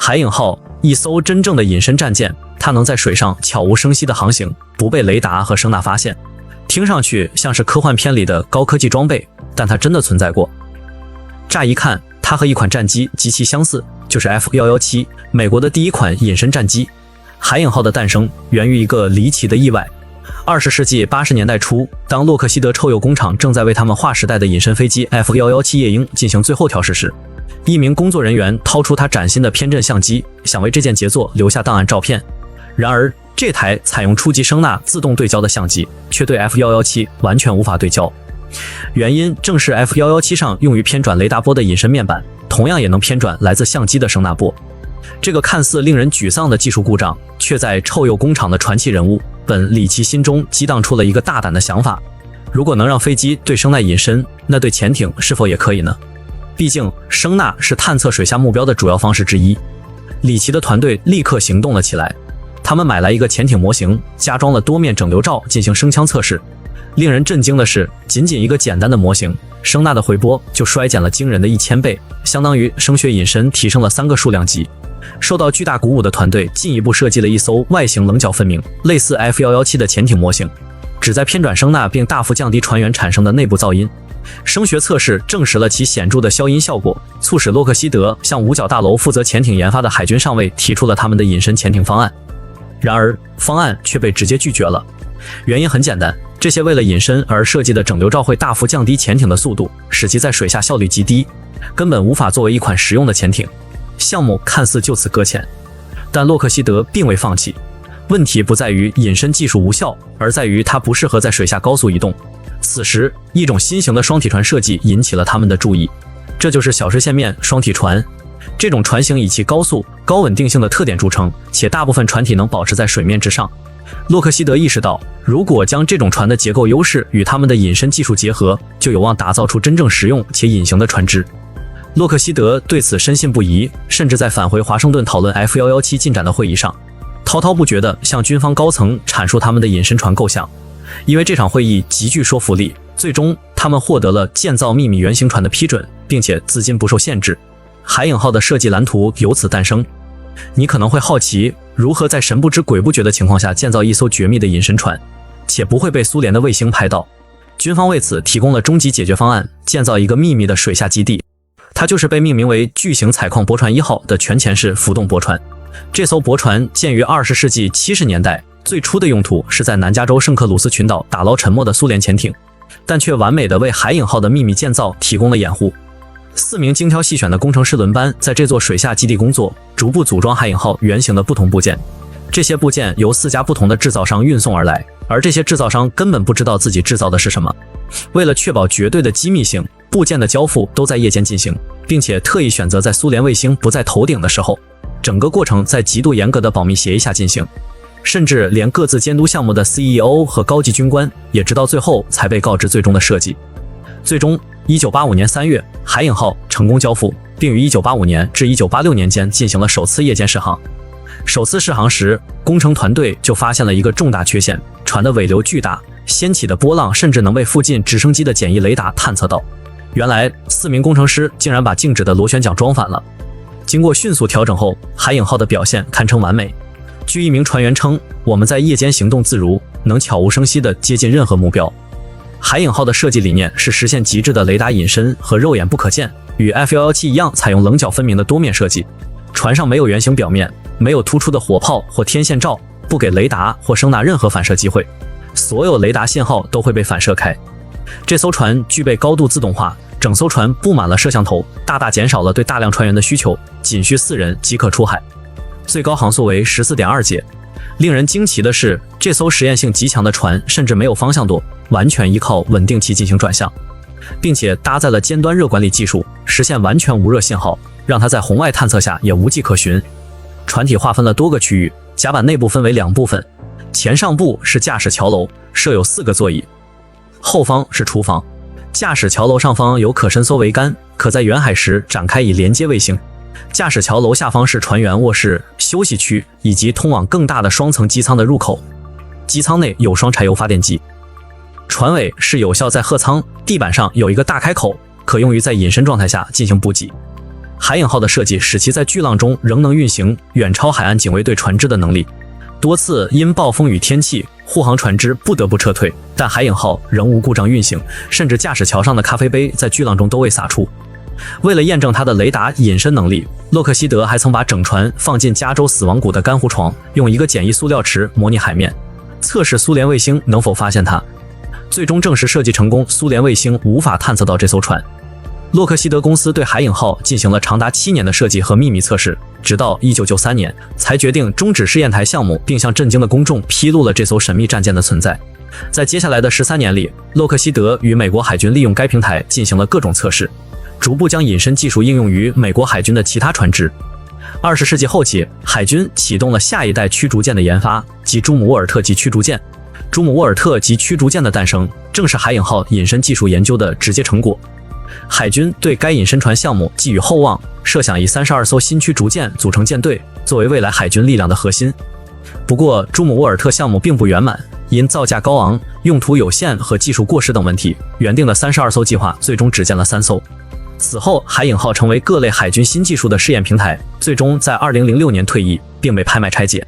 海影号一艘真正的隐身战舰，它能在水上悄无声息地航行，不被雷达和声呐发现。听上去像是科幻片里的高科技装备，但它真的存在过。乍一看，它和一款战机极其相似，就是 F-117，美国的第一款隐身战机。海影号的诞生源于一个离奇的意外。20世纪80年代初，当洛克希德臭鼬工厂正在为他们划时代的隐身飞机 F-117夜鹰进行最后调试时，一名工作人员掏出他崭新的偏振相机，想为这件杰作留下档案照片。然而，这台采用初级声呐自动对焦的相机却对 F-117完全无法对焦。原因正是 F-117上用于偏转雷达波的隐身面板，同样也能偏转来自相机的声呐波。这个看似令人沮丧的技术故障，却在臭鼬工厂的传奇人物本里奇心中激荡出了一个大胆的想法：如果能让飞机对声呐隐身，那对潜艇是否也可以呢？毕竟，声呐是探测水下目标的主要方式之一。里奇的团队立刻行动了起来，他们买来一个潜艇模型，加装了多面整流罩进行声腔测试。令人震惊的是，仅仅一个简单的模型，声呐的回波就衰减了惊人的1000倍，相当于声学隐身提升了3个数量级。受到巨大鼓舞的团队进一步设计了一艘外形棱角分明、类似 F-117 的潜艇模型，旨在偏转声呐并大幅降低船员产生的内部噪音。声学测试证实了其显著的消音效果，促使洛克希德向五角大楼负责潜艇研发的海军上尉提出了他们的隐身潜艇方案。然而，方案却被直接拒绝了。原因很简单，这些为了隐身而设计的整流罩会大幅降低潜艇的速度，使其在水下效率极低，根本无法作为一款实用的潜艇。项目看似就此搁浅，但洛克希德并未放弃。问题不在于隐身技术无效，而在于它不适合在水下高速移动。此时，一种新型的双体船设计引起了他们的注意，这就是小实线面双体船。这种船型以其高速、高稳定性的特点著称，且大部分船体能保持在水面之上。洛克希德意识到，如果将这种船的结构优势与他们的隐身技术结合，就有望打造出真正实用且隐形的船只。洛克希德对此深信不疑，甚至在返回华盛顿讨论 F-117 进展的会议上，滔滔不绝地向军方高层阐述他们的隐身船构想。因为这场会议极具说服力，最终他们获得了建造秘密原型船的批准，并且资金不受限制。海影号的设计蓝图由此诞生。你可能会好奇，如何在神不知鬼不觉的情况下建造一艘绝密的隐身船，且不会被苏联的卫星拍到。军方为此提供了终极解决方案，建造一个秘密的水下基地。它就是被命名为巨型采矿驳船1号的全潜式浮动驳船。这艘驳船建于20世纪70年代，最初的用途是在南加州圣克鲁斯群岛打捞沉没的苏联潜艇，但却完美地为海影号的秘密建造提供了掩护。4名精挑细选的工程师轮班在这座水下基地工作，逐步组装海影号原型的不同部件。这些部件由4家不同的制造商运送而来，而这些制造商根本不知道自己制造的是什么。为了确保绝对的机密性，部件的交付都在夜间进行，并且特意选择在苏联卫星不在头顶的时候。整个过程在极度严格的保密协议下进行，甚至连各自监督项目的 CEO 和高级军官也直到最后才被告知最终的设计。最终1985年3月，海影号成功交付，并于1985年至1986年间进行了首次夜间试航。首次试航时，工程团队就发现了一个重大缺陷，船的尾流巨大，掀起的波浪甚至能被附近直升机的简易雷达探测到。原来4名工程师竟然把静止的螺旋桨装反了。经过迅速调整后，海影号的表现堪称完美。据一名船员称，我们在夜间行动自如，能悄无声息地接近任何目标。海影号的设计理念是实现极致的雷达隐身和肉眼不可见，与 F-117 一样采用棱角分明的多面设计。船上没有圆形表面，没有突出的火炮或天线罩，不给雷达或声呐任何反射机会，所有雷达信号都会被反射开。这艘船具备高度自动化，整艘船布满了摄像头，大大减少了对大量船员的需求，仅需4人即可出海。最高航速为 14.2 节。令人惊奇的是，这艘实验性极强的船甚至没有方向舵，完全依靠稳定器进行转向，并且搭载了尖端热管理技术，实现完全无热信号，让它在红外探测下也无迹可寻。船体划分了多个区域，甲板内部分为2部分，前上部是驾驶桥楼，设有4个座椅，后方是厨房。驾驶桥楼上方有可伸缩桅杆，可在远海时展开以连接卫星。驾驶桥楼下方是船员卧室、休息区以及通往更大的双层机舱的入口。机舱内有双柴油发电机。船尾是有效载荷舱，地板上有一个大开口，可用于在隐身状态下进行补给。海影号的设计使其在巨浪中仍能运行，远超海岸警卫队船只的能力。多次因暴风雨天气，护航船只不得不撤退，但海影号仍无故障运行，甚至驾驶桥上的咖啡杯在巨浪中都未洒出。为了验证它的雷达隐身能力，洛克希德还曾把整船放进加州死亡谷的干湖床，用一个简易塑料池模拟海面，测试苏联卫星能否发现它。最终证实设计成功，苏联卫星无法探测到这艘船。洛克希德公司对海影号进行了长达7年的设计和秘密测试，直到1993年才决定终止试验台项目，并向震惊的公众披露了这艘神秘战舰的存在。在接下来的13年里，洛克希德与美国海军利用该平台进行了各种测试，逐步将隐身技术应用于美国海军的其他船只。20世纪后期，海军启动了下一代驱逐舰的研发，即朱姆沃尔特级驱逐舰。朱姆沃尔特级驱逐舰的诞生，正是海影号隐身技术研究的直接成果。海军对该隐身船项目寄予厚望，设想以32艘新驱逐舰组成舰队，作为未来海军力量的核心。不过，朱姆沃尔特项目并不圆满，因造价高昂、用途有限和技术过时等问题，原定的32艘计划最终只建了3艘。此后，海影号成为各类海军新技术的试验平台，最终在2006年退役，并被拍卖拆解。